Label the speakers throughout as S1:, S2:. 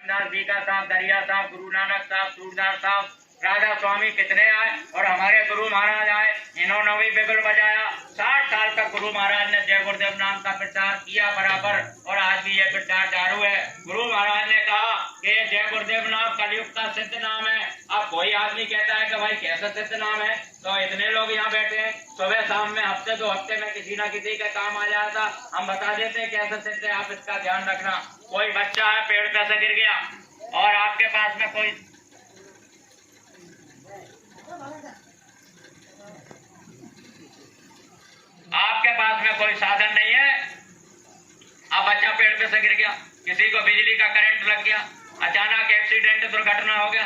S1: Zika साहब, दरिया साहब, गुरु नानक साहब, सूरदास साहब, राधा स्वामी कितने आए और हमारे गुरु महाराज आए। इन्होंने भी बिगुल बजाया। 60 साल तक गुरु महाराज ने जय गुरुदेव नाम का प्रचार किया बराबर, और आज भी ये प्रचार चालू है। गुरु महाराज ने कहा कि जय गुरुदेव नाम कलयुग का सिद्ध नाम है। अब कोई आदमी कहता है कि भाई कैसा सिद्ध नाम है, तो इतने लोग यहाँ बैठे हैं, सुबह शाम में हफ्ते 2 हफ्ते में किसी ना किसी का काम आ जाता, हम बता देते हैं कैसे सिद्ध है। आप इसका ध्यान रखना। कोई बच्चा है पेड़ पे से गिर गया और आपके पास में कोई साधन नहीं है। अब बच्चा पेड़ पे से गिर गया, किसी को बिजली का करंट लग गया, अचानक एक्सीडेंट दुर्घटना हो गया,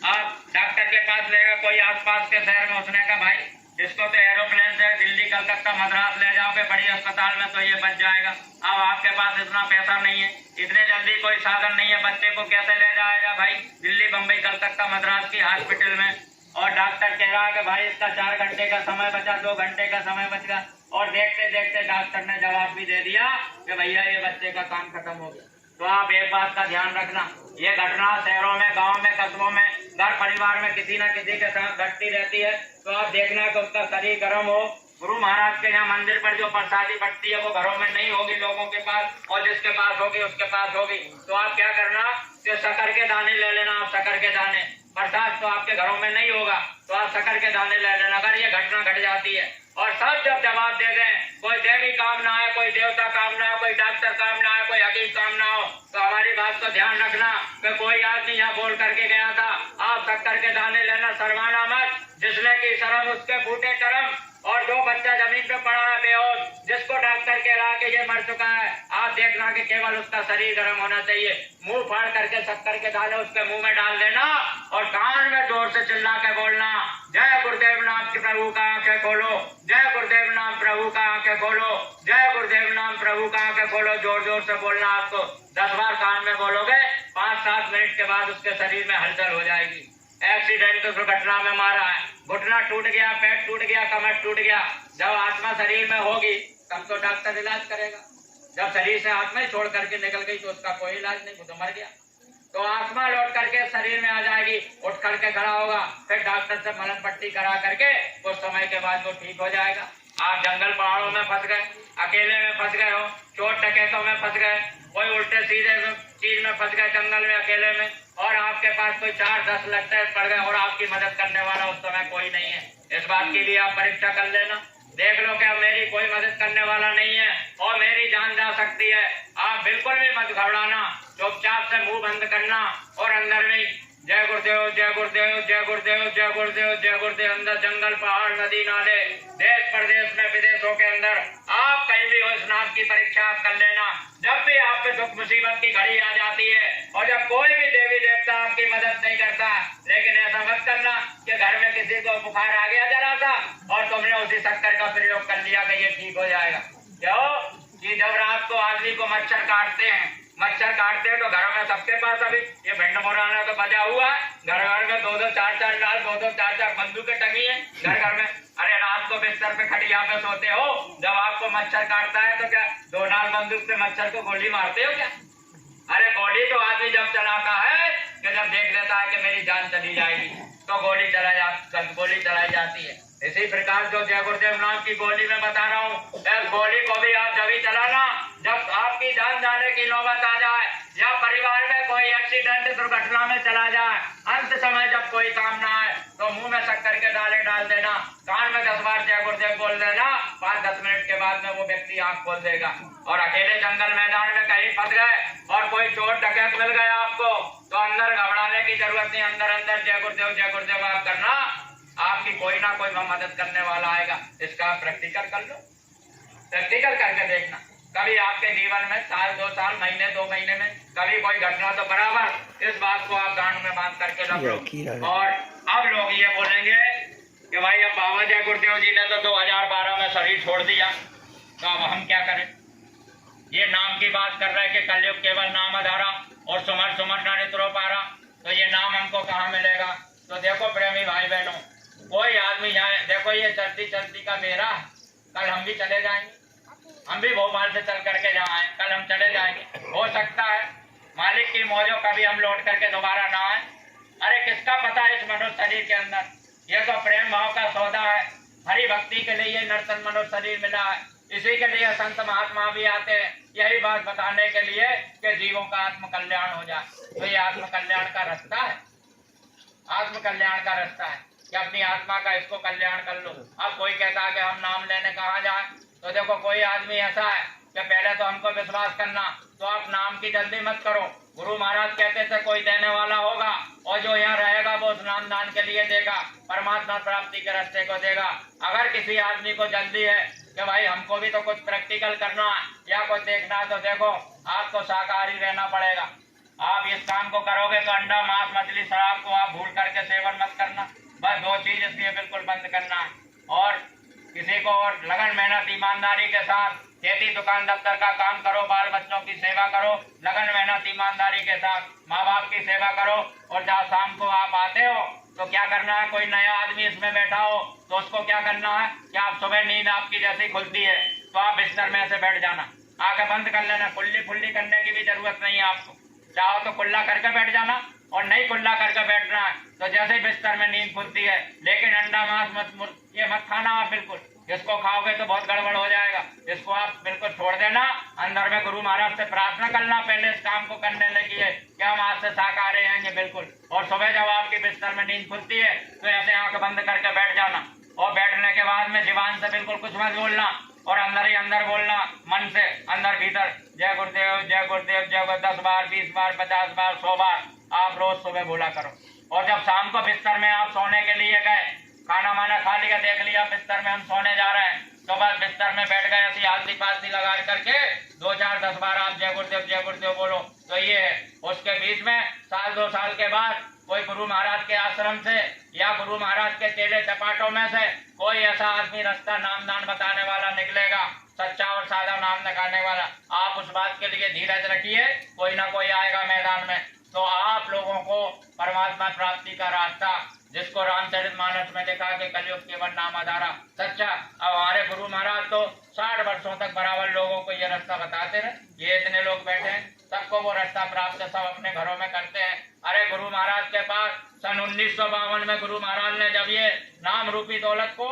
S1: आप डॉक्टर के पास ले गए कोई आसपास के शहर में, उसने कहा भाई इसको तो एरोप्लेन से दिल्ली कलकत्ता मद्रास ले जाओगे बड़ी अस्पताल में तो ये बच जाएगा। अब आपके पास इतना पैसा नहीं है, इतने जल्दी कोई साधन नहीं है, बच्चे को कैसे ले जाएगा भाई दिल्ली बम्बई कलकत्ता मद्रास की हॉस्पिटल में। और डॉक्टर कह रहा है कि भाई इसका 4 घंटे का समय बचा, 2 घंटे का समय बच गया, और देखते देखते डॉक्टर ने जवाब भी दे दिया कि भैया ये बच्चे का काम खत्म हो गया। तो आप एक बात का ध्यान रखना, ये घटना शहरों में, गांव में, कस्बों में, घर परिवार में किसी न किसी के साथ घटती रहती है। तो आप देखना कि उसका शरीर गर्म हो। गुरु महाराज के यहाँ मंदिर पर जो प्रसादी बटती है वो घरों में नहीं होगी लोगों के पास, और जिसके पास होगी उसके पास होगी। तो आप क्या करना कि शक्कर के दाने ले लेना। आप शक्कर के दाने, प्रसाद तो आपके घरों में नहीं होगा तो आप शक्कर के दाने ले लेना। अगर ये घटना घट जाती है और सब जब जवाब दे दें, कोई देवी काम ना है, कोई देवता काम ना है, कोई डॉक्टर काम ना है, कोई हकीम काम ना हो, तो हमारी बात को ध्यान रखना कि कोई आदमी यहाँ बोल करके गया था आप शक्कर के दाने लेना, शर्माना मत। जिसने की शर्म उसके फूटे करम। और जो बच्चा जमीन पे पड़ा है बेहोश, जिसको डॉक्टर कह रहा है कि ये मर चुका है, आप देखना कि केवल उसका शरीर गर्म होना चाहिए। मुंह फाड़ करके शक्कर के दाने उसके मुंह में डाल देना और कान में जोर से चिल्ला के बोलना, जय गुरुदेव नाम के प्रभु का आंखें खोलो, जय गुरुदेव नाम प्रभु का आंखें खोलो, जय गुरुदेव नाम प्रभु का आंखें खोलो। जोर जोर से बोलना। आपको 10 बार कान में बोलोगे, 5-7 मिनट के बाद उसके शरीर में हलचल हो जाएगी। एक्सीडेंट दुर्घटना में मारा है, घुटना टूट गया, पेट टूट गया, कमर टूट गया, जब आत्मा शरीर में होगी तब तो डॉक्टर इलाज करेगा। जब शरीर से आत्मा ही छोड़ करके निकल गई तो उसका कोई इलाज नहीं, वो तो मर गया। तो आत्मा लौट करके शरीर में आ जाएगी, उठ करके खड़ा होगा, फिर डॉक्टर से मलहम पट्टी करा करके कुछ समय के बाद वो ठीक हो जाएगा। आप जंगल पहाड़ों में फंस गए, अकेले में फंस गए हो, चोर डकैतों में फंस गए, कोई उल्टे सीधे चीज में फंस गए, जंगल में अकेले में, और आपके पास कोई 4-10 लट्टे पड़ गए और आपकी मदद करने वाला उस समय कोई नहीं है। इस बात की भी आप परीक्षा कर लेना, देख लो कि मेरी कोई मदद करने वाला नहीं है और मेरी जान जा सकती है। आप बिल्कुल भी मत घबराना, चुपचाप से मुंह बंद करना और अंदर में जय गुरुदेव, जय गुरुदेव, जय गुरुदेव, जय गुरुदेव, जय गुरुदेव। अंदर जंगल, पहाड़, नदी, नाले, देश प्रदेश में, विदेशों के अंदर आप कहीं भी हो, इस नाम की परीक्षा आप कर लेना। जब भी आप पे दुख मुसीबत की घड़ी आ जाती है और जब कोई भी देवी देवता आपकी मदद नहीं करता, लेकिन ऐसा मत करना कि घर में किसी को बुखार आ गया जरा सा और तुमने उसी शक्कर का प्रयोग कर लिया कि ये ठीक हो जाएगा। क्यों कि जब रात को आदमी को मच्छर काटते हैं तो घरों में सबके पास अभी ये भिंड मुराना तो बजा हुआ है, घर घर में 2-2, 4-4 नाल, 2-2, 4-4 बंदूकें टंगी है घर घर में। अरे रात को बिस्तर पे खटिया पे सोते हो, जब आपको मच्छर काटता है तो क्या 2 नाल बंदूक से मच्छर को गोली मारते हो क्या? अरे गोली तो आदमी जब चलाता है कि जब देख लेता है कि मेरी जान चली जाएगी तो गोली चलाई जाती है। इसी प्रकार जो जय गुरुदेव नाम की गोली में बता रहा हूँ, इस गोली को भी आप जब ही चलाना जब आपकी जान जाने की नौबत आ जाए या परिवार में कोई एक्सीडेंट दुर्घटना में चला जाए, अंत समय जब कोई काम ना आए तो मुंह में शक्कर के दाने डाल देना, कान में 10 बार जय गुरुदेव बोल देना, 5-10 मिनट के बाद में वो व्यक्ति आंख खोल देगा। और अकेले जंगल मैदान में कहीं फंस गए और कोई चोर डकैत मिल गया आपको, तो अंदर घबराने की जरूरत नहीं, अंदर जय गुरुदेव आप करना, आपकी कोई ना कोई मदद करने वाला आएगा। इसका आप प्रैक्टिकल कर लो, प्रैक्टिकल करके देखना। कभी आपके जीवन में 1-2 साल, महीने 2 महीने में कभी कोई घटना तो बराबर इस बात को आप गांठ में बांध करके रख लो। और अब लोग ये बोलेंगे कि भाई अब बाबा जय गुरुदेव जी ने तो 2012 में शरीर छोड़ दिया, तो अब हम क्या करें? ये नाम की बात कर रहे हैं कि कलयुग केवल नाम आधारा और सुमर सुमर न नित्रो पारा, तो ये नाम हमको कहाँ मिलेगा? तो देखो प्रेमी भाई बहनों, कोई आदमी जाए, देखो ये चलती चलती का मेरा, कल हम भी चले जाएंगे, हम भी भोपाल से चल करके जाए, कल हम चले जाएंगे। हो सकता है मालिक की मौजों कभी हम लौट करके दोबारा ना आए। अरे किसका पता इस मनुष्य शरीर के अंदर, ये तो प्रेम भाव का सौदा है। हरि भक्ति के लिए नर्तन मनुष्य शरीर मिला है। इसी के लिए संत महात्मा भी आते हैं, यही बात बताने के लिए कि जीवों का आत्म कल्याण हो जाए। तो ये आत्म कल्याण का रास्ता है, आत्म कल्याण का रास्ता है कि अपनी आत्मा का इसको कल्याण कर लो। अब कोई कहता है कि हम नाम लेने कहाँ जाए, तो देखो कोई आदमी ऐसा है कि पहले तो हमको विश्वास करना, तो आप नाम की जल्दी मत करो। गुरु महाराज कहते थे कोई देने वाला होगा और जो यहाँ रहेगा वो उस नाम दान के लिए देगा, परमात्मा प्राप्ति के रास्ते को देगा। अगर किसी आदमी को जल्दी है कि भाई हमको भी तो कुछ प्रैक्टिकल करना है या कुछ देखना है, तो देखो आपको शाकाहारी रहना पड़ेगा। आप इस काम को करोगे तो अंडा, मांस, मछली, शराब को आप भूल करके सेवन मत करना। बस दो चीज इसलिए बिल्कुल बंद करना है। और किसी को और लगन, मेहनत, ईमानदारी के साथ खेती, दुकान, दफ्तर का काम करो, बाल बच्चों की सेवा करो, लगन, मेहनत, ईमानदारी के साथ माँ बाप की सेवा करो। और जहाँ शाम को आप आते हो तो क्या करना है, कोई नया आदमी इसमें बैठा हो तो उसको क्या करना है कि आप सुबह नींद आपकी जैसी खुलती है तो आप बिस्तर में ऐसे बैठ जाना, आंखें बंद कर लेना। कुल्ली फुल्ली करने की भी जरूरत नहीं है आपको। चाहो तो कुल्ला करके बैठ जाना और नहीं कुल्ला करके बैठना है तो जैसे ही बिस्तर में नींद खुलती है। लेकिन अंडा, मांस ये मत खाना आप बिल्कुल। इसको खाओगे तो बहुत गड़बड़ हो जाएगा। इसको आप बिल्कुल छोड़ देना। अंदर में गुरु महाराज से प्रार्थना करना पहले इस काम को करने लगी है कि हम आज से शाकाहारी रहेंगे बिल्कुल। और सुबह जब आपकी बिस्तर में नींद खुलती है तो ऐसे आंख बंद करके बैठ जाना। और बैठने के बाद में जुबान से बिल्कुल कुछ मत बोलना और अंदर ही अंदर बोलना, मन से अंदर भीतर, जय गुरुदेव, जय गुरुदेव, जय गुरुदेव 10 बार, 20 बार, 50 बार, 100 बार आप रोज सुबह बोला करो। और जब शाम को बिस्तर में आप सोने के लिए गए, खाना माना खा लिया, देख लिया बिस्तर में हम सोने जा रहे हैं, तो बस बिस्तर में बैठ गए, ऐसी आलती पालती लगा करके 2, 4, 10 बार आप जय गुरुदेव बोलो। तो ये है। उसके बीच में साल 2 साल के बाद कोई गुरु महाराज के आश्रम से या गुरु महाराज के चेले चपाटों में से कोई ऐसा आदमी रास्ता नाम दान बताने वाला निकलेगा, सच्चा और सादा नाम लगाने वाला। आप उस बात के लिए धीरज रखिए, कोई ना कोई आएगा मैदान में। तो आप लोगों को परमात्मा प्राप्ति का रास्ता, जिसको रामचरितमानस में लिखा कि कलयुग केवल नाम आधारा सच्चा। अब हमारे गुरु महाराज तो 60 वर्षों तक बराबर लोगों को ये रास्ता बताते रहे। ये इतने लोग बैठे हैं, सबको वो रास्ता प्राप्त सब अपने घरों में करते हैं। अरे गुरु महाराज के पास सन 1952 में गुरु महाराज ने जब ये नाम रूपी दौलत को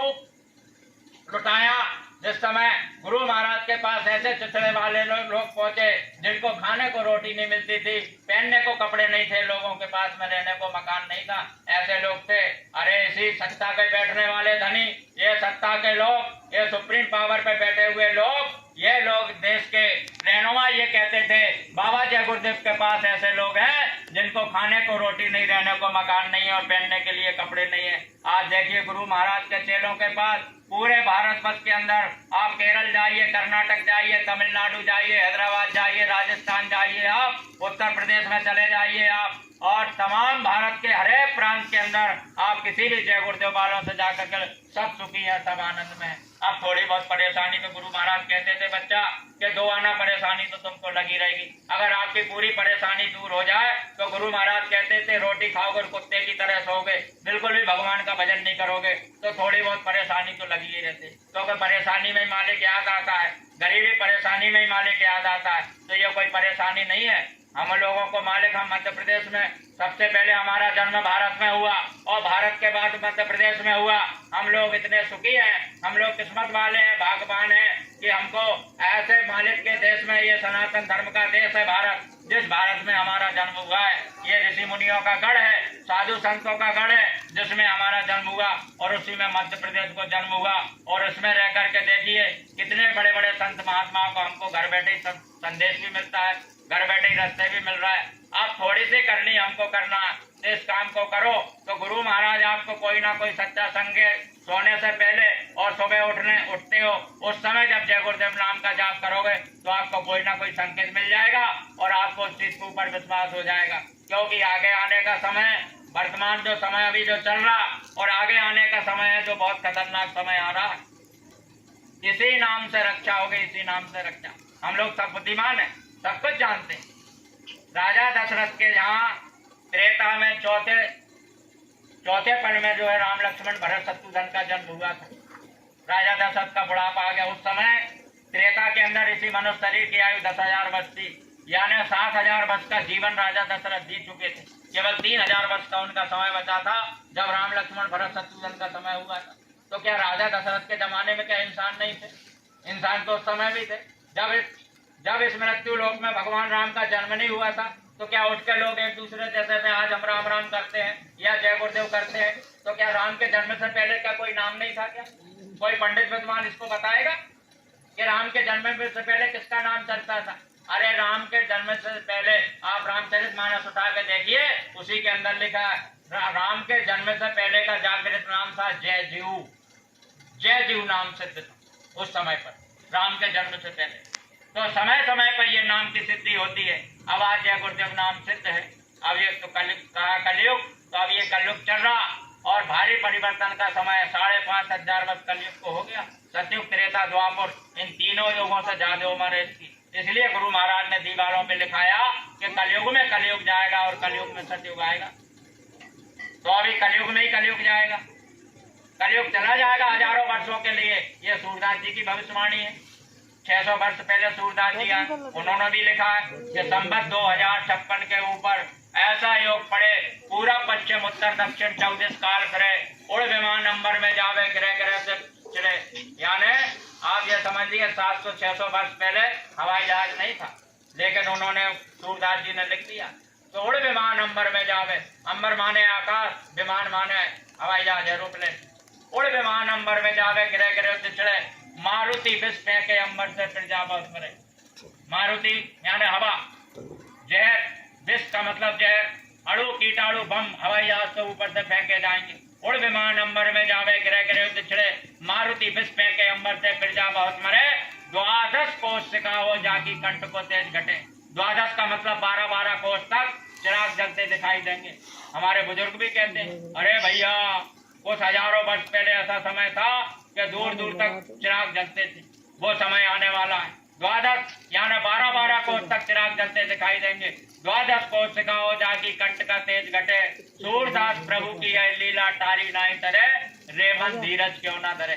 S1: लुटाया, जिस समय गुरु महाराज के पास ऐसे चिथड़े वाले लोग पहुंचे जिनको खाने को रोटी नहीं मिलती थी, पहनने को कपड़े नहीं थे, लोगों के पास में रहने को मकान नहीं था, ऐसे लोग थे। अरे इसी सत्ता पे बैठने वाले धनी, ये सत्ता के लोग, ये सुप्रीम पावर पे बैठे हुए लोग, ये लोग देश के रहनुमा ये कहते थे बाबा जय गुरुदेव के पास ऐसे लोग हैं जिनको खाने को रोटी नहीं, रहने को मकान नहीं है और पहनने के लिए कपड़े नहीं है। आज देखिए गुरु महाराज के चेलों के पास पूरे भारतवर्ष के अंदर आप केरल जाइए, कर्नाटक जाइए, तमिलनाडु जाइए, हैदराबाद जाइए, राजस्थान जाइए, आप उत्तर प्रदेश में चले जाइए आप, और तमाम भारत के हर एक प्रांत के अंदर आप किसी भी जय गुरुदेव वालों से जाकर के सब सुखी है, सब आनंद में है। अब थोड़ी बहुत परेशानी तो गुरु महाराज कहते थे बच्चा कि 2 आना परेशानी तो तुमको लगी रहेगी। अगर आपकी पूरी परेशानी दूर हो जाए तो गुरु महाराज कहते थे रोटी खाओगे कुत्ते की तरह सोओगे, बिल्कुल भी भगवान का भजन नहीं करोगे तो थोड़ी बहुत परेशानी तो लगी ही रहती। तो परेशानी में मालिक याद आता है, गरीबी परेशानी में मालिक याद आता है, तो ये कोई परेशानी नहीं है। हम लोगों को मालिक, हम मध्य प्रदेश में सबसे पहले हमारा जन्म भारत में हुआ और भारत के बाद मध्य प्रदेश में हुआ। हम लोग इतने सुखी हैं, हम लोग किस्मत वाले हैं, भाग्यवान हैं कि हमको ऐसे मालिक के देश में, ये सनातन धर्म का देश है भारत, जिस भारत में हमारा जन्म हुआ है। ये ऋषि मुनियों का गढ़ है, साधु संतों का गढ़ है, जिसमें हमारा जन्म हुआ और उसी में मध्य प्रदेश को जन्म हुआ। और उसमें रह करके देखिए कितने बड़े बड़े संत महात्माओं को हमको घर बैठे संदेश भी मिलता है, घर बैठे ही रास्ते भी मिल रहा है। आप थोड़ी सी करनी हमको करना है, तो इस काम को करो तो गुरु महाराज आपको कोई ना कोई सच्चा संग, सोने से पहले और सुबह उठते हो उस समय जब जय गुरुदेव नाम का जाप करोगे तो आपको कोई ना कोई संकेत मिल जाएगा और आपको उस चीज के ऊपर विश्वास हो जाएगा। क्योंकि आगे आने का समय, वर्तमान जो समय अभी जो चल रहा और आगे आने का समय है जो बहुत खतरनाक समय आ रहा है। इसी नाम से रक्षा होगी, इसी नाम से रक्षा। हम लोग सब बुद्धिमान है, सब कुछ जानते हैं। राजा दशरथ के यहाँ त्रेता में चौथे पन में जो है राम लक्ष्मण भरत शत्रुघ्न का जन्म हुआ था। राजा दशरथ का बुढ़ापा आ गया। उस समय त्रेता के अंदर इसी मनुष्य शरीर की आयु 10,000 वर्ष थी। यानी 7,000 वर्ष का जीवन राजा दशरथ जी चुके थे। केवल 3,000 वर्ष का उनका समय बचा था जब राम लक्ष्मण भरत शत्रुघ्न का समय हुआ था। तो क्या राजा दशरथ के जमाने में क्या इंसान नहीं थे? इंसान तो उस समय भी थे। जब इस मृत्यु लोक में भगवान राम का जन्म नहीं हुआ था तो क्या उठ के लोग एक दूसरे जैसे आज हम राम राम करते हैं या जय गुरुदेव करते हैं? तो क्या राम के जन्म से पहले का कोई नाम नहीं था क्या? कोई पंडित विद्वान इसको बताएगा कि राम के जन्म से पहले किसका नाम चलता था? अरे राम के जन्म से पहले आप रामचरितमानस उठा के देखिए, उसी के अंदर लिखा है राम के जन्म से पहले का जागृत नाम था जयजीव। जयजीव नाम सिद्ध था उस समय पर, राम के जन्म से पहले। तो समय समय पर ये नाम की सिद्धि होती है। अब आज जय गुरुदेव नाम सिद्ध है। अब ये तो कहा कलयुग, तो अब ये कलयुग चल रहा और भारी परिवर्तन का समय 5,500 वर्ष कलयुग को हो गया। सतयुग, त्रेता, द्वापर, इन तीनों युगों से ज्यादा उम्र है इसकी। इसलिए गुरु महाराज ने दीवारों में लिखाया कि कलयुग में कलयुग जाएगा और कलयुग में सतयुग आएगा। तो अभी कलयुग में ही कलयुग जाएगा, कलयुग चला जाएगा हजारों वर्षों के लिए। ये सूरदास जी की भविष्यवाणी है। 600 वर्ष पहले सूरदास जी आए, उन्होंने भी लिखा है कि संवत 2056 के ऊपर ऐसा योग पड़े, पूरा पश्चिम उत्तर दक्षिण 14 काल फिरे, उड़ विमान नंबर में जावे, ग्रह ग्रह से चले। यानी आप ये समझिए 700-600 वर्ष पहले हवाई जहाज नहीं था, लेकिन उन्होंने सूरदास जी ने लिख दिया। तो उड़ विमान अंबर में जावे, अंबर माने आकाश, विमान माने हवाई जहाज एरोप्लेन। उड़ विमान अंबर में जावे, ग्रह ग्रह से चढ़े, मारुति विष फेंके अंबर से फिर जावा उसमें। मारुति यानी हवा, जहर, विष का मतलब जहर, अणु कीटाणु बम हवाई जहाज से ऊपर से फेंके जाएंगे। उड़ विमान अंबर में जावे, ग्रह ग्रह से चढ़े, मारुति विष फेंके अंबर से फिर जा बहुत मरे, 12 कोष सिका हो जाकी कंठ को तेज घटे। 12 का मतलब 12-12 कोष तक चिराग जलते दिखाई देंगे। हमारे बुजुर्ग भी कहते हैं, अरे भैया कुछ हजारों वर्ष पहले ऐसा समय था कि दूर दूर तक चिराग जलते थे, वो समय आने वाला है। 12 यानी 12-12 कोष तक चिराग जलते दिखाई देंगे। 12 कोष सिखाओ जाकी कंठ का तेज घटे, सूरदास प्रभु की है लीला टारी नाई तरे, रेमन धीरज क्यों ना धरे।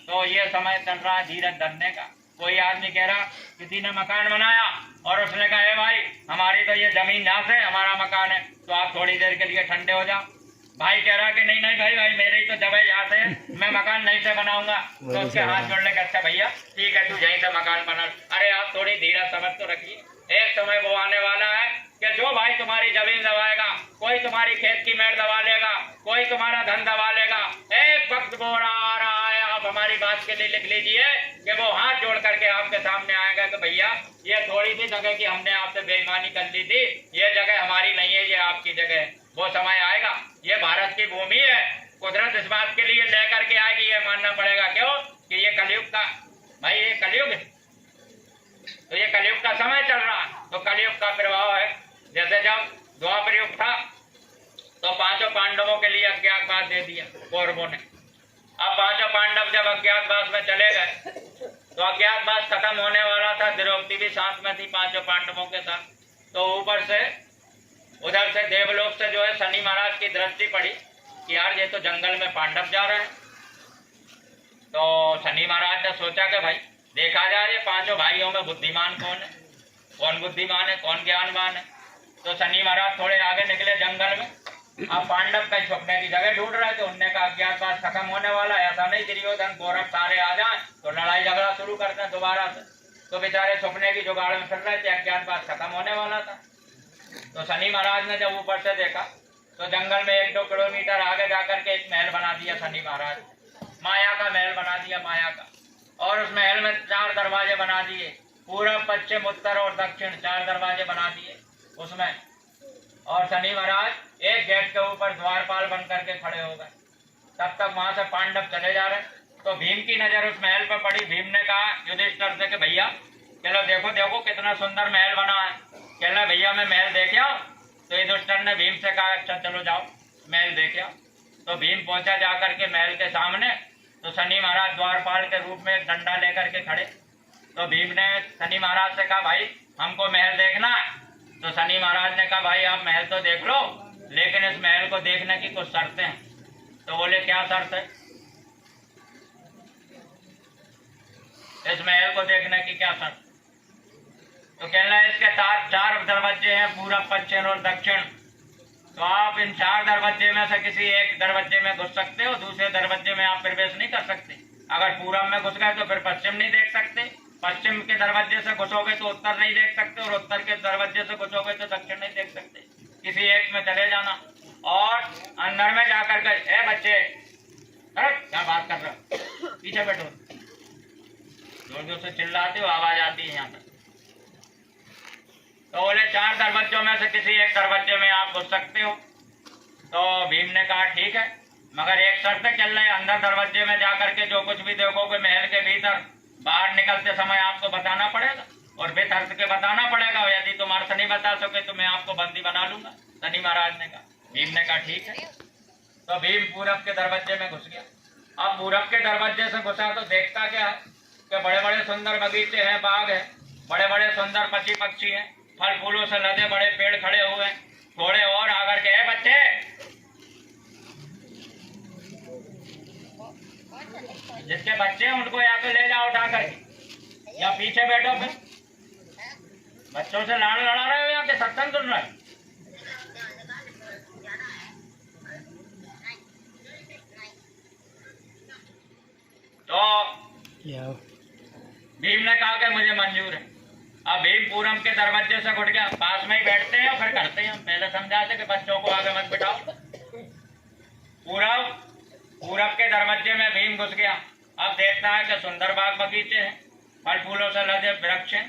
S1: तो ये समय चल रहा है धीरज धरने का। कोई आदमी कह रहा, किसी ने मकान बनाया और उसने कहा है भाई हमारी तो ये जमीन यहाँ से हमारा मकान है, तो आप थोड़ी देर के लिए ठंडे हो जाओ। भाई कह रहा कि नहीं नहीं भाई मेरी तो जगह यहाँ से, मैं मकान नहीं से बनाऊंगा। तो उसके हाथ जोड़ने का, अच्छा भैया ठीक है तू यहीं से मकान बना। अरे आप थोड़ी धीरज समझ तो रखिए, एक समय वो आने वाला है कि जो भाई तुम्हारी जमीन दबाएगा, कोई तुम्हारी खेत की मेड़ दबा लेगा, कोई तुम्हारा धन दबा लेगा। एक वक्त वो आ रहा है, आप हमारी बात के लिए लिख लीजिए कि वो हाथ जोड़ करके आपके सामने आएगा कि भैया ये थोड़ी सी जगह की हमने आपसे बेईमानी कर ली थी, ये जगह हमारी नहीं है, ये आपकी जगह है। वो समय आएगा, ये भारत की भूमि है, कुदरत इस बात के लिए लेकर के आएगी, ये मानना पड़ेगा। क्यों कि ये कलयुग का भाई, ये कलयुग है, तो ये कलयुग का समय चल रहा है। तो कलयुग का प्रभाव है। जैसे जब द्वापर युग था तो 5 पांडवों के लिए अज्ञातवास दे दिया कौरवों ने। अब 5 पांडव जब अज्ञातवास में चले गए तो अज्ञातवास खत्म होने वाला था, द्रौपदी भी साथ में थी 5 पांडवों के साथ। तो ऊपर से उधर से देवलोक से जो है शनि महाराज की दृष्टि पड़ी कि यार ये तो जंगल में पांडव जा रहे हैं। तो शनि महाराज ने सोचा कि भाई देखा जाए ये 5 भाइयों में बुद्धिमान कौन है, कौन बुद्धिमान है, कौन ज्ञानवान है। तो शनि महाराज थोड़े आगे निकले जंगल में। अब पांडव कहीं छुपने की जगह ढूंढ रहे थे, उनने का अज्ञातवास खत्म होने वाला, ऐसा नहीं दुर्योधन कौरव सारे आ जाए तो लड़ाई झगड़ा शुरू करते हैं दोबारा से। तो बेचारे छुपने की जुगाड़ में फिर रहे थे, अज्ञातवास खत्म होने वाला था। तो शनि महाराज ने जब ऊपर से देखा तो जंगल में 1-2 किलोमीटर आगे जाकर के एक महल बना दिया शनि महाराज, माया का महल बना दिया, माया का। और उस महल में 4 दरवाजे बना दिए, पूरब पश्चिम उत्तर और दक्षिण 4 दरवाजे बना दिए उसमें। और शनि महाराज एक गेट के ऊपर द्वारपाल बन करके खड़े हो गए। तब तक वहां से पांडव चले जा रहे। तो भीम की नजर उस महल पर पड़ी। भीम ने कहा युधिष्ठिर से कि भैया चलो देखो देखो कितना सुंदर महल बना है। कहना भैया मैं महल देख आओ। तो युधिष्ठिर ने भीम से कहा अच्छा चलो जाओ महल देख आओ। तो भीम पहुंचा जाकर के महल के सामने। तो शनि महाराज द्वारपाल के रूप में डंडा लेकर के खड़े। तो भीम ने शनि महाराज से कहा भाई हमको महल देखना है। तो शनि महाराज ने कहा भाई आप महल तो देख लो, लेकिन इस महल को देखने की कुछ शर्तें हैं। तो बोले क्या शर्त है? इस महल को देखने की क्या शर्त? तो कहना है इसके चार दरवाजे हैं, पूरब, पश्चिम और दक्षिण। तो आप इन 4 दरवाजे में से किसी एक दरवाजे में घुस सकते हो, दूसरे दरवाजे में आप प्रवेश नहीं कर सकते। अगर पूरब में घुस गए तो फिर पश्चिम नहीं देख सकते, पश्चिम के दरवाजे से घुसोगे तो उत्तर नहीं देख सकते, और उत्तर के दरवाजे से घुसोगे तो दक्षिण नहीं देख सकते। किसी एक में चले जाना और अंदर में जाकर के, ए बच्चे, अरे क्या बात कर रहे हो, पीछे बैठो, जोर जोर से चिल्लाते हो, आवाज आती है यहाँ तक। तो बोले 4 दरवाजों में से किसी एक दरवाजे में आप घुस सकते हो। तो भीम ने कहा ठीक है, मगर एक शर्त चल रही है, अंदर दरवाजे में जाकर के जो कुछ भी देखोगे महल के भीतर, बाहर निकलते समय आपको बताना पड़ेगा, और बेतर्क के बताना पड़ेगा। यदि तुम अर्थ नहीं बता सके तो मैं आपको बंदी बना लूंगा, शनि महाराज ने कहा। भीम ने कहा ठीक है। तो भीम पूरब के दरवाजे में घुस गया। अब पूरब के दरवाजे से घुसा तो देखता क्या है कि बड़े बड़े सुंदर बगीचे हैं, बाग है, बड़े बड़े सुंदर पक्षी पक्षी हैं, फल फूलों से लदे बड़े पेड़ खड़े हुए हैं। थोड़े और आकर के, बच्चे, जिसके बच्चे हैं उनको या तो ले जाओ उठा करके, या पीछे बैठो। फिर बच्चों से लाड़ लड़ा रहे हो या कि सत्संग सुन रहे हो? तो भीम ने कहा कि मुझे मंजूर है। अब भीम पूरब के दरवाजे से घुट गया, पास में ही बैठते हैं और फिर करते हैं। पहले समझाते कि बच्चों को आगे मत बिठाओ। पूरब के दरवाजे में भीम घुस गया। अब देखता है कि सुंदर बाग बगीचे हैं, फल फूलों से लदे वृक्ष हैं।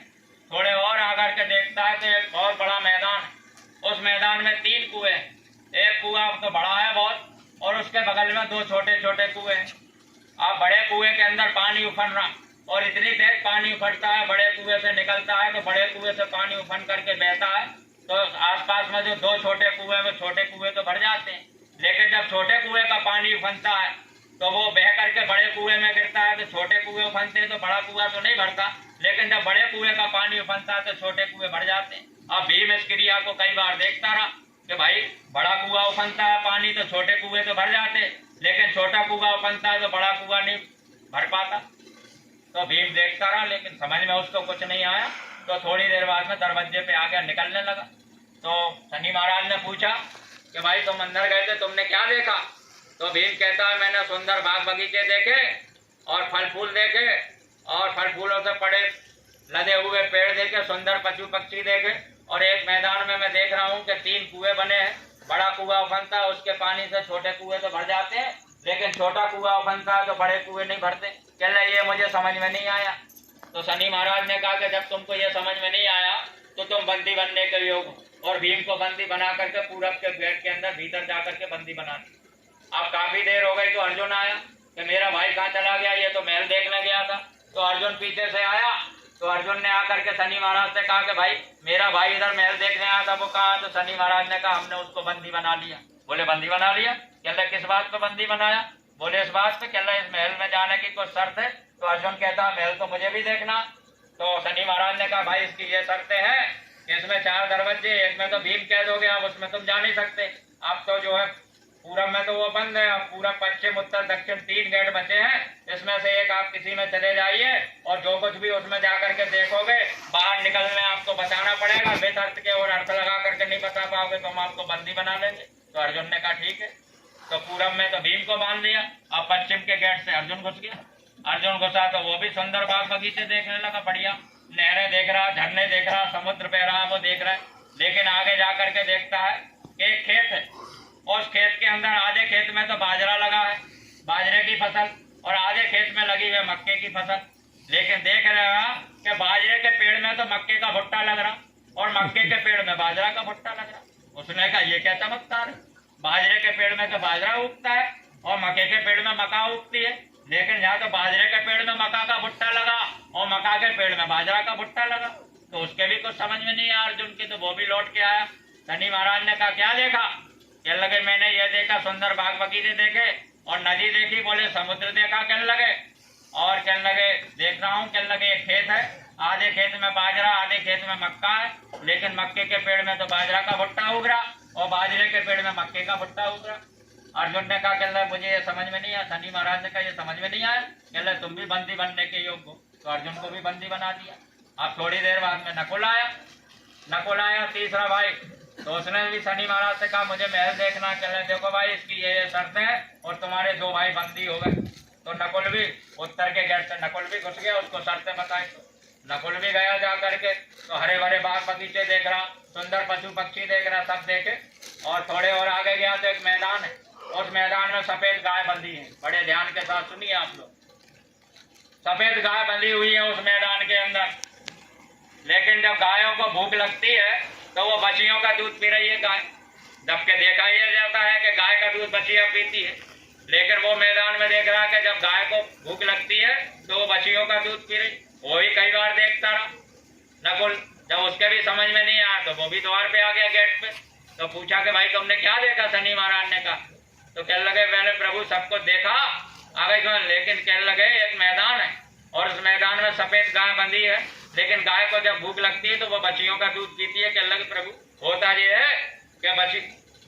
S1: थोड़े और आकर के देखता है कि एक बहुत बड़ा मैदान है। उस मैदान में 3 कुएं हैं। एक कुआं तो बड़ा है बहुत, और उसके बगल में 2 छोटे छोटे कुएं हैं। अब बड़े कुएं के अंदर पानी उफन रहा, और इतनी तेज पानी उफनता है, बड़े कुएं से निकलता है, तो बड़े कुएं से पानी उफन करके बहता है। तो आसपास में जो 2 छोटे कुएं, वो छोटे कुएं तो भर जाते हैं, लेकिन जब छोटे कुएं का पानी उफनता है तो वो बह करके बड़े कुएं में गिरता है। तो छोटे कुएं उफनते तो बड़ा कुआं तो नहीं भरता, लेकिन जब बड़े कुएं का पानी उफनता है तो छोटे कुएं भर जाते हैं। अब भीम इस क्रिया को कई बार देखता रहा कि भाई बड़ा कुआं उफनता है पानी तो छोटे कुएं तो भर जाते, लेकिन छोटा कुआं उफनता है तो बड़ा कुआं नहीं भर पाता। तो भीम देखता रहा, लेकिन समझ में उसको कुछ नहीं आया। तो थोड़ी देर बाद में दरवाजे पे आ गया, निकलने लगा। तो शनि महाराज ने पूछा कि भाई तुम अंदर गए थे, तुमने क्या देखा? तो भीम कहता है मैंने सुंदर बाग बगीचे देखे, और फल फूल देखे, और फल फूलों से पड़े लदे हुए पेड़ देखे, सुंदर पशु पक्षी देखे, और एक मैदान में मैं देख रहा हूँ कि 3 कुएं बने हैं। बड़ा कुआं उफनता है, उसके पानी से छोटे कुएं तो भर जाते हैं, लेकिन छोटा कुआं उफनता है तो बड़े कुएं नहीं भरते। कह रहे ये मुझे समझ में नहीं आया। तो शनि महाराज ने कहा कि जब तुमको ये समझ में नहीं आया तो तुम बंदी बनने के योग हो। और भीम को बंदी बना करके पूरब के गेट के अंदर भीतर जाकर के बंदी बना दी। अब काफी देर हो गई तो अर्जुन आया कि मेरा भाई कहाँ चला गया, ये तो महल देखने गया था। तो अर्जुन पीछे से आया, तो अर्जुन ने आकर के शनि महाराज से कहा कि भाई मेरा भाई इधर महल देखने आया था, वो कहा। तो शनि महाराज ने कहा हमने उसको बंदी बना लिया। बोले बंदी बना लिया? कह रहे किस बात पे बंदी बनाया? बोले इस बात पे। कह रहे इस महल में जाने की कोई शर्त है? तो अर्जुन कहता है महल तो मुझे भी देखना। तो शनि महाराज ने कहा भाई इसकी ये शर्तें हैं कि इसमें 4 दरवाजे, एक में तो भीम कह दोगे आप, उसमें तुम जा नहीं सकते। अब तो जो है पूरब में तो वो बंद है, अब पूरब, पश्चिम, उत्तर, दक्षिण 3 गेट बचे हैं। इसमें से एक आप किसी में चले जाइए, और जो कुछ भी उसमें जाकर के देखोगे, बाहर निकलने आपको बताना पड़ेगा। बेतर्क के और अर्थ लगा करके नहीं बता पाओगे तो हम आपको बंदी बना लेंगे। तो अर्जुन ने कहा ठीक है। तो पूरब में तो भीम को बांध दिया। अब पश्चिम के गेट से अर्जुन घुस गया। अर्जुन घुसा तो वो भी सुंदर बाग बगीचे देखने लगा, बढ़िया नहरें देख रहा, झरने देख रहा, समुद्र बह रहा, वो देख रहा है। लेकिन आगे जाकर के देखता है कि एक खेत है, उस खेत के अंदर आधे खेत में तो बाजरा लगा है, बाजरे की फसल, और आधे खेत में लगी हुई मक्के की फसल। लेकिन देख रहा कि बाजरे के पेड़ में तो मक्के का भुट्टा लग रहा, और मक्के के पेड़ में बाजरा का भुट्टा लग रहा। उसने कहा ये क्या चमत्कार है, बाजरे के पेड़ में तो बाजरा उगता है और मक्के के पेड़ में मक्का उगती है, लेकिन यहाँ तो बाजरे के पेड़ में मक्का का भुट्टा लगा और मक्का के पेड़ में बाजरा का भुट्टा लगा। तो उसके भी कुछ समझ में नहीं आया अर्जुन के। तो वो भी लौट के आया। शनि महाराज ने कहा क्या देखा? कहने लगे मैंने ये देखा, सुंदर बाग बगीचे देखे और नदी देखी। बोले समुद्र देखा? कहने लगे, और कहने लगे देख रहा हूँ। कहने लगे एक खेत है, आधे खेत में बाजरा, आधे खेत में मक्का है, लेकिन मक्के के पेड़ में तो बाजरा का भुट्टा उग रहा और बाजरे के पेड़ में मक्के का भुट्टा उग रहा। अर्जुन ने कहा कहने लगे मुझे ये समझ में नहीं आया। शनि महाराज ने कहा ये समझ में नहीं आया? कहने लगे तुम भी बंदी बनने के योग्य हो। तो अर्जुन को भी बंदी बना दिया। अब थोड़ी देर बाद में नकुल आया तीसरा भाई। तो उसने भी शनि महाराज से कहा मुझे महल देखना। कहने देखो भाई इसकी ये शर्तें हैं और तुम्हारे 2 भाई बंदी हो गए। तो नकुल भी उत्तर के गेट से नकुल भी घुस गया, उसको शर्तें बताई। तो नकुल भी गया जा करके, तो हरे भरे बाग बगीचे देख रहा, सुंदर पशु पक्षी देख रहा, सब देखे। और थोड़े और आगे गया तो एक मैदान है, उस मैदान में सफेद गाय बंधी है। बड़े ध्यान के साथ सुनिए आप लोग, सफेद गाय बंधी हुई है उस मैदान के अंदर। लेकिन जब गायों को भूख लगती है तो वो बछियों का दूध पी रही है गाय। जब के देखा यह जाता है कि गाय का दूध बछिया पीती है, लेकिन वो मैदान में देख रहा कि जब गाय को भूख लगती है तो वो बछियों का दूध पी रही। वो भी कई बार देखता रहा नकुल। जब उसके भी समझ में नहीं आया तो वो भी द्वार पे आ गया गेट पे। तो पूछा कि भाई तुमने क्या देखा? शनि महाराज ने कहा। तो कहने लगे मैंने प्रभु सबको देखा आगे कौन, लेकिन कहने लगे एक मैदान है और उस मैदान में सफेद गाय बंधी है, लेकिन गाय को जब भूख लगती है तो वो बछियों का दूध पीती है। कहने लगे प्रभु होता ये है कि बछी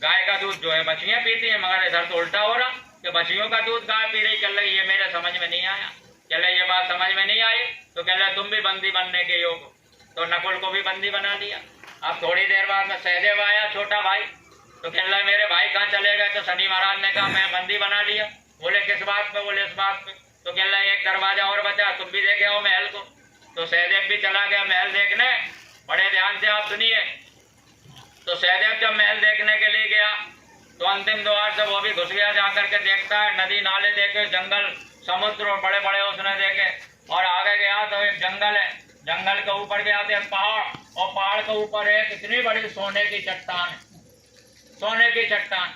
S1: गाय का दूध जो है बछियां पीती है, मगर इधर तो उल्टा हो रहा कि बछियों का दूध गाय पी रही। कहने लगे ये मेरे समझ में नहीं आया। कहले ये बात समझ में नहीं आई तो कहले तुम भी बंदी बनने के योग हो। तो नकुल को भी बंदी बना दिया। अब थोड़ी देर बाद में सहदेव आया छोटा भाई। तो कहने लगे मेरे भाई कहाँ चले गए? तो शनि महाराज ने कहा मैं बंदी बना लिया। बोले किस बात पे? बोले इस बात पे। तो कहने लगे एक दरवाजा और बचा, तुम भी देखे आओ महल को। तो सहदेव भी चला गया महल देखने। बड़े ध्यान से आप सुनिए। तो सहदेव जब महल देखने के लिए गया तो अंतिम द्वार से वो भी घुस गया। जाकर के देखता है नदी नाले देखे, जंगल समुद्र और बड़े बड़े उसने देखे। और आगे गया तो एक जंगल है, जंगल के ऊपर गया तो एक पहाड़, और पहाड़ के ऊपर एक इतनी बड़ी सोने की चट्टान है, सोने की चट्टान।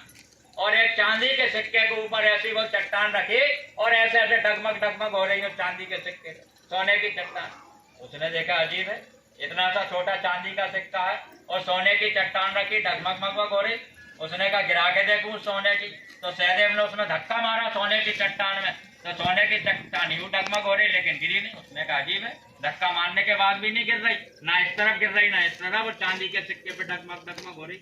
S1: और एक चांदी के सिक्के के ऊपर ऐसी वो चट्टान रखी और ऐसे ऐसे डगमग डगमग हो रही है चांदी के सिक्के, सोने की चट्टान। उसने देखा अजीब है, इतना सा छोटा चांदी का सिक्का है और सोने की चट्टान रखी, डगमग मगमग हो रही। उसने कहा गिरा के देखूं सोने की। तो सहदेव ने उसमें धक्का मारा सोने की चट्टान में, तो सोने की चट्टान यूं डगमग हो रही लेकिन गिरी नहीं। उसने कहा अजीब है, धक्का मारने के बाद भी नहीं गिर रही, ना इस तरफ गिर रही ना इस तरफ, वो चांदी के सिक्के पे डगमग डगमग हो रही।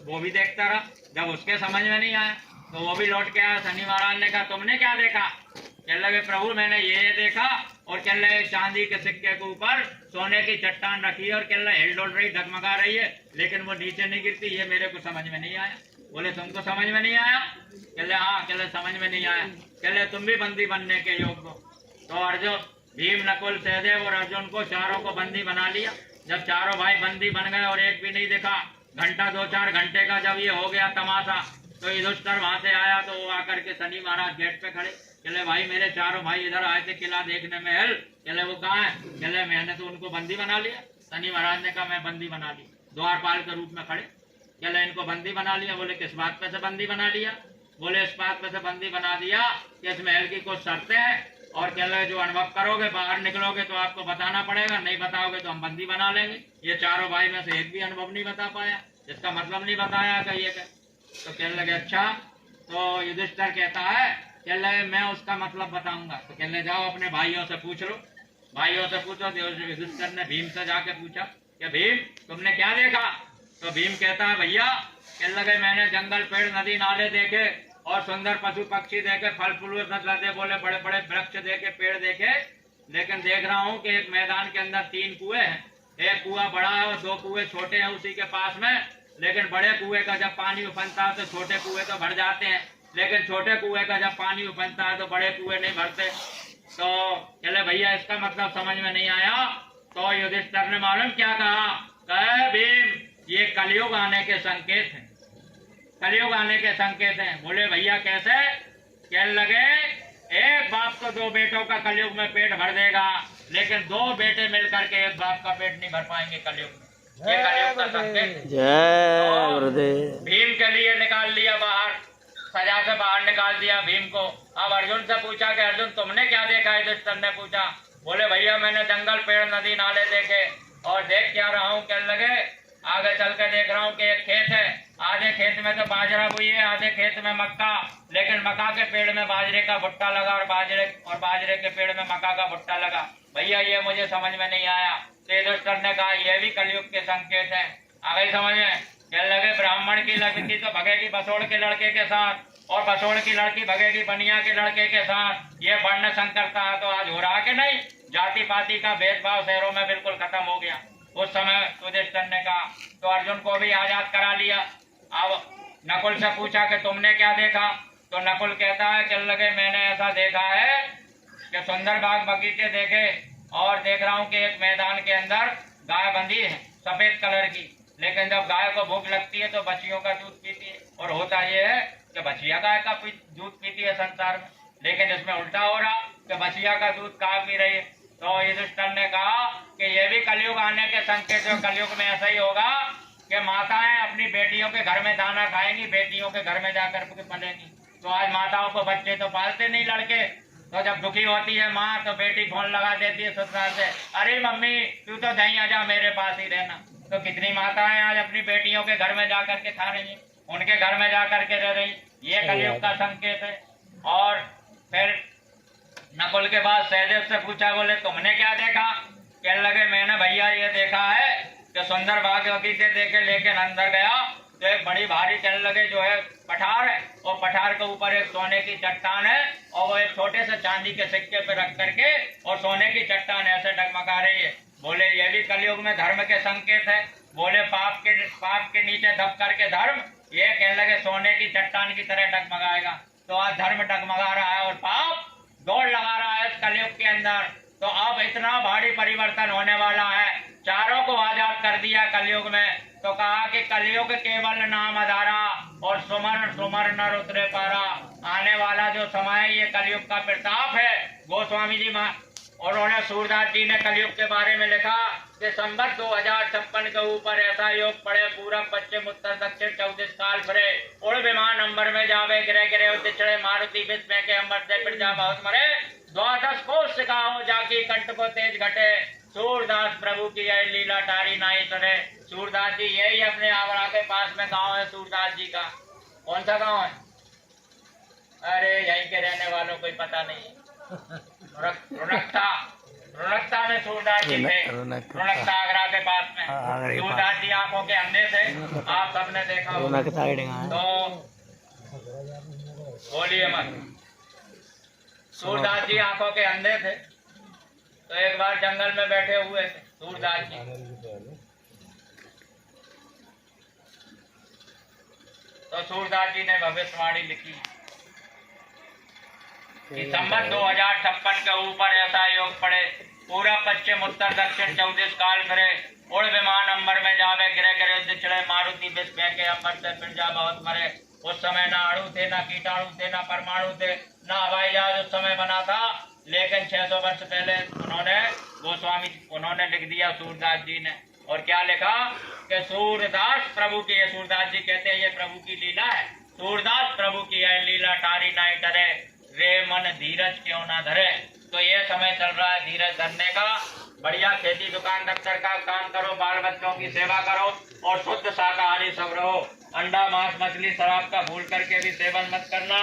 S1: वो भी देखता रहा। जब उसके समझ में नहीं आया तो वो भी लौट के आया। शनि महाराज ने कहा तुमने क्या देखा? कहने लगे प्रभु मैंने ये देखा, और कहने लगे चांदी के सिक्के के ऊपर सोने की चट्टान रखी है और कहने लगे हिल डोल रही, डगमगा रही है, लेकिन वो नीचे नहीं गिरती। ये मेरे को समझ में नहीं आया। बोले तुमको समझ में नहीं आया? कहले हाँ। कहले समझ में नहीं आया। कहले तुम भी बंदी बनने के योग हो। तो अर्जुन, भीम, नकुल, सहदेव और अर्जुन को चारों को बंदी बना लिया। जब चारों भाई बंदी बन गए और एक भी नहीं दिखा, घंटा 2-4 घंटे का जब ये हो गया तमाशा, तो युधिष्ठिर वहां से आया तो वो आकर के शनि महाराज गेट पे खड़े। कहले भाई मेरे चारों भाई इधर आए थे किला देखने में हेल। कहले वो कहाँ है? कहले मैंने तो उनको बंदी बना लिया। शनि महाराज ने कहा मैं बंदी बना ली, द्वारपाल के रूप में खड़े। कहले इनको बंदी बना लिया। बोले किस बात पे से बंदी बना लिया? बोले इस बात पे से बंदी बना दिया कि इस महल की कुछ शर्तें हैं, और कहले जो अनुभव करोगे बाहर निकलोगे तो आपको बताना पड़ेगा, नहीं बताओगे तो हम बंदी बना लेंगे। ये चारों भाई में से एक भी अनुभव नहीं बता पाया, इसका मतलब नहीं बताया कहिए का। तो कहने लगे अच्छा। तो युधिष्ठिर कहता है कहने लगे मैं उसका मतलब बताऊंगा। तो कहने जाओ अपने भाइयों से पूछ लो, भाइयों से पूछो। युधिष्ठिर ने भीम से जाके पूछा कि भीम तुमने क्या देखा? तो भीम कहता है भैया, कहने लगे मैंने जंगल पेड़ नदी नाले देखे और सुंदर पशु पक्षी देखे, फल फूल लदे बोले बड़े बड़े वृक्ष देखे, पेड़ देखे, लेकिन देख रहा हूँ कि एक मैदान के अंदर 3 कुएं हैं। एक कुआं बड़ा है और 2 कुएं छोटे हैं उसी के पास में। लेकिन बड़े कुएं का जब पानी उफनता है तो छोटे कुएं तो भर जाते हैं, लेकिन छोटे कुएं का जब पानी उफनता है तो बड़े कुएं नहीं भरते। तो चले भैया इसका मतलब समझ में नहीं आया। तो युधिष्ठिर ने मालूम क्या कहा? कहे भीम ये कलयुग आने के संकेत हैं, कलयुग आने के संकेत हैं। बोले भैया कैसे? कहने लगे एक बाप तो 2 बेटों का कलयुग में पेट भर देगा, लेकिन 2 बेटे मिलकर के एक बाप का पेट नहीं भर पाएंगे कलयुग में। ये कलयुग का संकेत। जय गुरुदेव। भीम के लिए निकाल लिया बाहर, सजा से बाहर निकाल दिया भीम को। अब अर्जुन से पूछा कि अर्जुन तुमने क्या देखा? युधिष्ठिर ने पूछा। बोले भैया मैंने जंगल पेड़ नदी नाले देखे और देख क्या रहा हूँ। कहने लगे आगे चल के देख रहा हूँ कि एक खेत है, आधे खेत में तो बाजरा बोई है, आधे खेत में मक्का, लेकिन मक्का के पेड़ में बाजरे का भुट्टा लगा और बाजरे के पेड़ में मक्का का भुट्टा लगा। भैया ये मुझे समझ में नहीं आया। युधिष्ठिर ने कहा यह भी कलयुग के संकेत है। आ गई समझ में? कहने लगे ब्राह्मण की लड़की तो भगेगी बसोड़ के लड़के के साथ, और बसोड़ की लड़की भगेगी बनिया के लड़के के साथ। ये वर्ण संकरता है तो आज हो रहा कि नहीं? जाति पाति का भेदभाव शहरों में बिल्कुल खत्म हो गया। उस समय युधिष्ठिर ने कहा तो अर्जुन को भी आजाद करा लिया। अब नकुल से पूछा कि तुमने क्या देखा, तो नकुल कहता है चल लगे मैंने ऐसा देखा है कि सुंदर बाग बगीचे देखे और देख रहा हूँ कि एक मैदान के अंदर गाय बंधी है सफेद कलर की, लेकिन जब गाय को भूख लगती है तो बच्चियों का दूध पीती है। और होता ये है कि बछिया गाय का दूध पीती है संसार में, लेकिन इसमें उल्टा हो रहा कि बछिया का दूध गाय पी रही है। तो युधिष्ठिर ने कहा कि ये भी कलयुग आने के संकेत है। कलयुग में ऐसा ही होगा कि माताएं अपनी बेटियों के घर में दाना खाएंगी, बेटियों के घर में जाकर के पलेंगी। तो आज माताओं को बच्चे तो पालते नहीं लड़के, तो जब दुखी होती है माँ तो बेटी फोन लगा देती है ससुराल से, अरे मम्मी तू तो दही आजा मेरे पास ही रहना। तो कितनी माताएं आज अपनी बेटियों के घर में जाकर के खा रही हैं, उनके घर में जाकर के रह रही। ये कलयुग का संकेत है। और फिर नकुल के बाद सहदेव से पूछा, बोले तुमने क्या देखा? कहने लगे मैंने भैया ये देखा है कि सुंदर बाग बगीचे देखे, लेकिन अंदर गया तो एक बड़ी भारी चलने लगे जो है पठार है, और पठार के ऊपर एक सोने की चट्टान है और वो एक छोटे से चांदी के सिक्के पे रख करके और सोने की चट्टान ऐसे डगमगा रही है। बोले ये भी कलयुग में धर्म के संकेत है। बोले पाप के नीचे दब करके धर्म, ये कहने लगे सोने की चट्टान की तरह डगमगाएगा। तो आज धर्म डगमगा रहा है और पाप दौड़ लगा रहा है इस कलयुग के अंदर। तो अब इतना भारी परिवर्तन होने वाला है, चारों को आजाद कर दिया कलयुग में। तो कहा कि कलयुग केवल नाम आधारा और सुमर सुमर नर उतरे पारा। आने वाला जो समय ये कलयुग का प्रताप है। गोस्वामी जी और उन्होंने सूरदास जी ने कलयुग के बारे में लिखा कि संवत 2056 के ऊपर ऐसा योग पड़े, पूरब पश्चिम उत्तर दक्षिण 34 काल फिरे, उड़ विमान अंबर में जावे, गिरे गिरे उदिचड़े, मारुति विष में के अंबर से फिर जा बहुत मरे, 12 कोस सिखाओ जाकी कंठ को तेज घटे, सूरदास प्रभु की यह लीला टारी नाई सरे। सूरदास जी यही अपने आवड़ा के पास में गांव है सूरदास जी का। कौन सा गांव है? अरे यहीं के रहने वालों को पता नहीं। रुनकता में सूरदास जी थे, रुनकता आगरा के पास में। सूरदास जी आंखों के अंधे थे, आप सबने देखा होगा। तो बोलिए मत। सूरदास जी आंखों के अंधे थे। तो एक बार जंगल में बैठे हुए थे सूरदास जी। तो सूरदास जी ने भविष्यवाणी लिखी कि संवत 2056 के ऊपर ऐसा योग पड़े, पूरा पश्चिम उत्तर दक्षिण 34 काल फिरे, उड़ विमान अंबर में जावे, गिरे गिरे दिचड़े, मारुति विष फेंके अंबर से फिर जा बहुत मरे। उस समय ना अणु थे, ना कीटाणु थे, ना परमाणु थे, ना हवाई जहाज उस समय बना था, लेकिन 600 वर्ष पहले उन्होंने लिख दिया सूरदास जी ने। और क्या लिखा कि सूरदास प्रभु की, सूरदास जी कहते हैं ये प्रभु की लीला है, सूरदास प्रभु की यह लीला टारी नाई डरे, रे मन धीरज क्यों ना धरे। तो ये समय चल रहा है धीरज धरने का। बढ़िया खेती दुकान दफ्तर का काम करो, बाल बच्चों की सेवा करो और शुद्ध शाकाहारी सब रहो। अंडा मांस मछली शराब का भूल करके भी सेवन मत करना।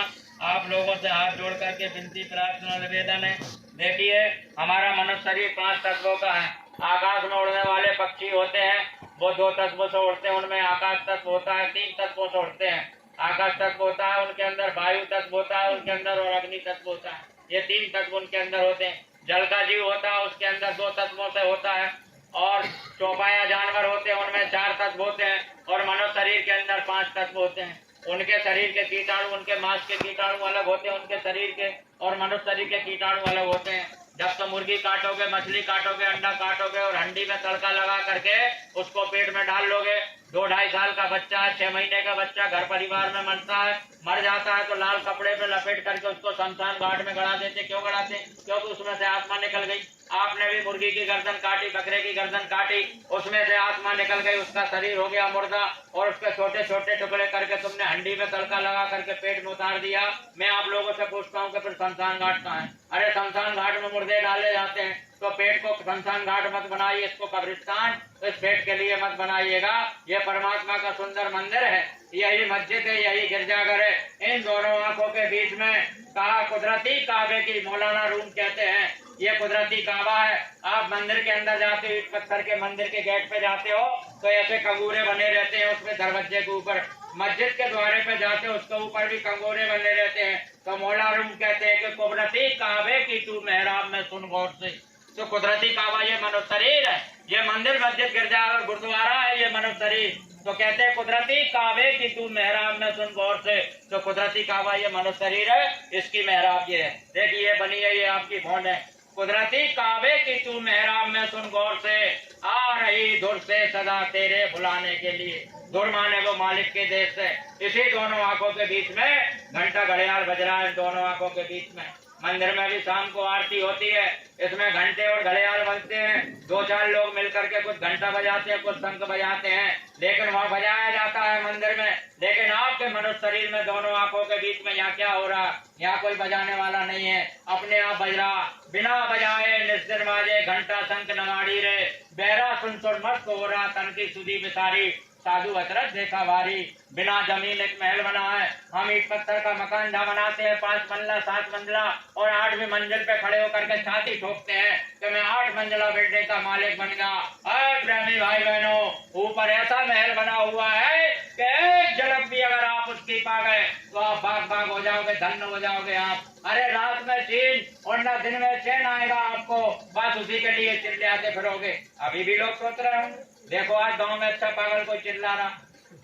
S1: आप लोगों से हाथ जोड़ करके विनती प्रार्थना निवेदन है। देखिए हमारा मनुष्य शरीर 5 तत्वों का है। आकाश में उड़ने वाले पक्षी होते हैं, वो 2 तत्वों से उड़ते हैं, उनमें आकाश तत्व होता है। 3 तत्वों से उड़ते हैं, आकाश तत्व होता है, उनके अंदर वायु तत्व होता है, उनके अंदर और अग्नि तत्व होता है। ये 3 तत्व उनके अंदर होते हैं। जल का जीव होता है, उसके अंदर 2 तत्वों से होता है। और चौपाया जानवर होते हैं, उनमें 4 तत्व होते हैं। और मनुष्य शरीर के अंदर 5 तत्व होते हैं। उनके शरीर के कीटाणु, उनके मांस के कीटाणु अलग होते हैं उनके शरीर के, और मनुष्य शरीर के कीटाणु अलग होते हैं। जब तो मुर्गी काटोगे, मछली काटोगे, अंडा काटोगे और हंडी में तड़का लगा करके उसको पेट में डाल लोगे, 2-2.5 साल का बच्चा है, 6 महीने का बच्चा घर परिवार में मरता है, मर जाता है तो लाल कपड़े पे लपेट करके उसको शमशान घाट में गड़ा देते। क्यों गड़ाते? क्योंकि उसमें से आत्मा निकल गई। आपने भी मुर्गी की गर्दन काटी, बकरे की गर्दन काटी, उसमें से आत्मा निकल गई, उसका शरीर हो गया मुर्दा, और उसके छोटे छोटे टुकड़े करके तुमने हंडी में तड़का लगा करके पेट में उतार दिया। मैं आप लोगों से पूछता हूँ कि फिर शमशान घाट कहाँ है? अरे शमशान घाट में मुर्दे डाले जाते हैं, तो पेट को शमशान घाट मत बनाइए, इसको कब्रिस्तान इस पेट के लिए मत बनाइएगा। ये परमात्मा का सुंदर मंदिर है, यही मस्जिद है, यही गिरजाघर है। इन दोनों आंखों के बीच में कहा कुदरती काबे की मौलाना रूम कहते हैं, ये कुदरती काबा है। आप मंदिर के अंदर जाते हो, ईट पत्थर के मंदिर के गेट पे जाते हो तो ऐसे कंगूरे बने रहते हैं उसमें दरवाजे के ऊपर। मस्जिद के द्वारे पे जाते हो उसके ऊपर भी कंगूरे बने रहते हैं। तो मौला रूम कहते हैं कि कुदरती काबे की तू मेहराब में सुन गौर से। तो कुदरती काबा ये मनुष्य शरीर है, ये मंदिर मस्जिद गिरजा और गुरुद्वारा है ये मनुष्य शरीर। तो कहते हैं कुदरती काबे की तू मेहराब में सुन गौर से। तो कुदरती काबा ये मनुष्य शरीर है, इसकी मेहराब ये है। देखिए ये बनी है, ये आपकी भौन है। कुदरती काबे की तू मेहराब में सुन गौर से, आ रही धुर से सदा तेरे बुलाने के लिए। धुर माने वो मालिक के देश से। इसी दोनों आंखों के बीच में घंटा घड़ियाल बज रहा है, दोनों आंखों के बीच में। मंदिर में भी शाम को आरती होती है, इसमें घंटे और घड़ियाल बजते हैं। 2-4 लोग मिलकर के कुछ घंटा बजाते हैं, कुछ शंख बजाते हैं, लेकिन वहाँ बजाया जाता है मंदिर में। लेकिन आपके मनुष्य शरीर में दोनों आंखों के बीच में यहाँ क्या हो रहा? यहाँ कोई बजाने वाला नहीं है, अपने आप बज रहा। बिना बजाए निस्तर बाजे घंटा शंख नगाड़ी रे, बहरा सुन सुन मस्त हो रहा तन की सुधी बिसारी। साधु हजरत देखा भारी, बिना जमीन एक महल बना है। हम ईट पत्थर का मकान जहाँ बनाते हैं 5 मंजिला 7 मंजिला और 8वीं मंजिल पे खड़े होकर के छाती ठोकते हैं कि मैं 8 मंजिला बिल्डिंग का मालिक बन गया। अरे प्रेमी भाई बहनों, ऊपर ऐसा महल बना हुआ है कि एक झलक भी अगर आप उसकी पा गए तो आप बाग बाग हो जाओगे, धन्य हो जाओगे आप। अरे रात में चैन और न दिन में चैन आएगा आपको, बस उसी के लिए चिल्लाते फिरोगे। अभी भी लोग सोच रहे होंगे, देखो आज गांव में अच्छा पागल कोई चिल्ला रहा।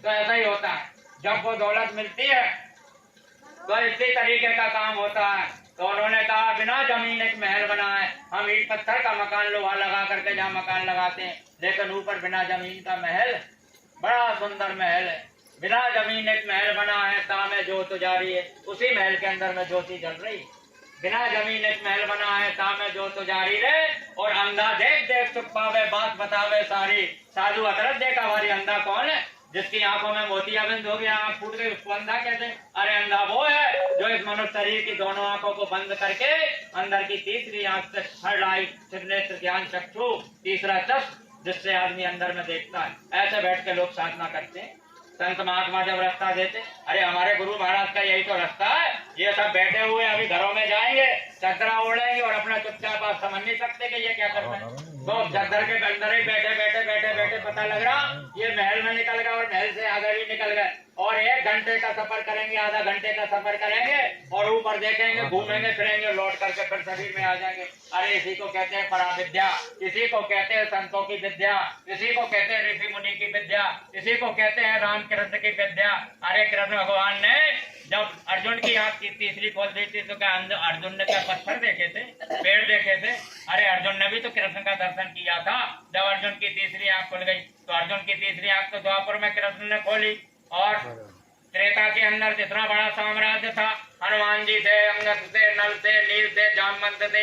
S1: तो ऐसा ही होता है, जब वो दौलत मिलती है तो इसी तरीके का काम होता है। तो उन्होंने कहा बिना जमीन एक महल बना है। हम ईट पत्थर का मकान लोहा लगा करके जहाँ मकान लगाते हैं, लेकिन ऊपर बिना जमीन का महल, बड़ा सुंदर महल है। बिना जमीन एक महल बना है, तामे ज्योत जारी है, उसी महल के अंदर में ज्योति जल रही। बिना जमीन एक महल बना है, तामे ज्योत जारी रे, और अंधा देख देख सुख पावे बात बतावे सारी। साधु हजरत देखा हमारी, अंधा कौन है? जिसकी आंखों में मोतियाबिंद हो गया, आंख फूट गई, उसको अंधा कहते हैं। अरे अंधा वो है जो इस मनुष्य शरीर की दोनों आंखों को बंद करके अंदर की तीसरी आंख से थर्ड आई, नेत्र ज्ञान चक्षु, तीसरा चक्षु, जिससे आदमी अंदर में देखता है। ऐसे बैठ के लोग साधना करते हैं। संत महात्मा जब रास्ता देते, अरे हमारे गुरु महाराज का यही तो रास्ता है। ये सब बैठे हुए अभी घरों में जाएंगे, चदरा ओढ़ेंगे और अपना चुपचाप, आप समझ नहीं सकते कि ये क्या करते हैं। तो चद्दर के अंदर ही बैठे बैठे बैठे बैठे पता लग रहा ये महल में निकल गए और महल से आगे भी निकल गए। और 1 घंटे का सफर करेंगे, आधा घंटे का सफर करेंगे और ऊपर देखेंगे, घूमेंगे फिरेंगे, लौट करके फिर शरीर में आ जाएंगे। अरे इसी को कहते हैं पराविद्या, इसी को कहते हैं संतों की विद्या, इसी को कहते हैं ऋषि मुनि की विद्या, इसी को कहते हैं राम कृष्ण की विद्या। अरे कृष्ण भगवान ने जब अर्जुन की आंख की तीसरी खोल दी थी तो क्या अर्जुन ने क्या पत्थर देखे थे, पेड़ देखे थे? अरे अर्जुन ने भी तो कृष्ण का दर्शन किया था जब अर्जुन की तीसरी आंख खुल गई। तो अर्जुन की तीसरी आंख तो द्वापर में कृष्ण ने खोली। और त्रेता के अंदर जितना बड़ा साम्राज्य था, हनुमान जी थे, अंगद थे, नल थे, नील थे, जामवंत थे,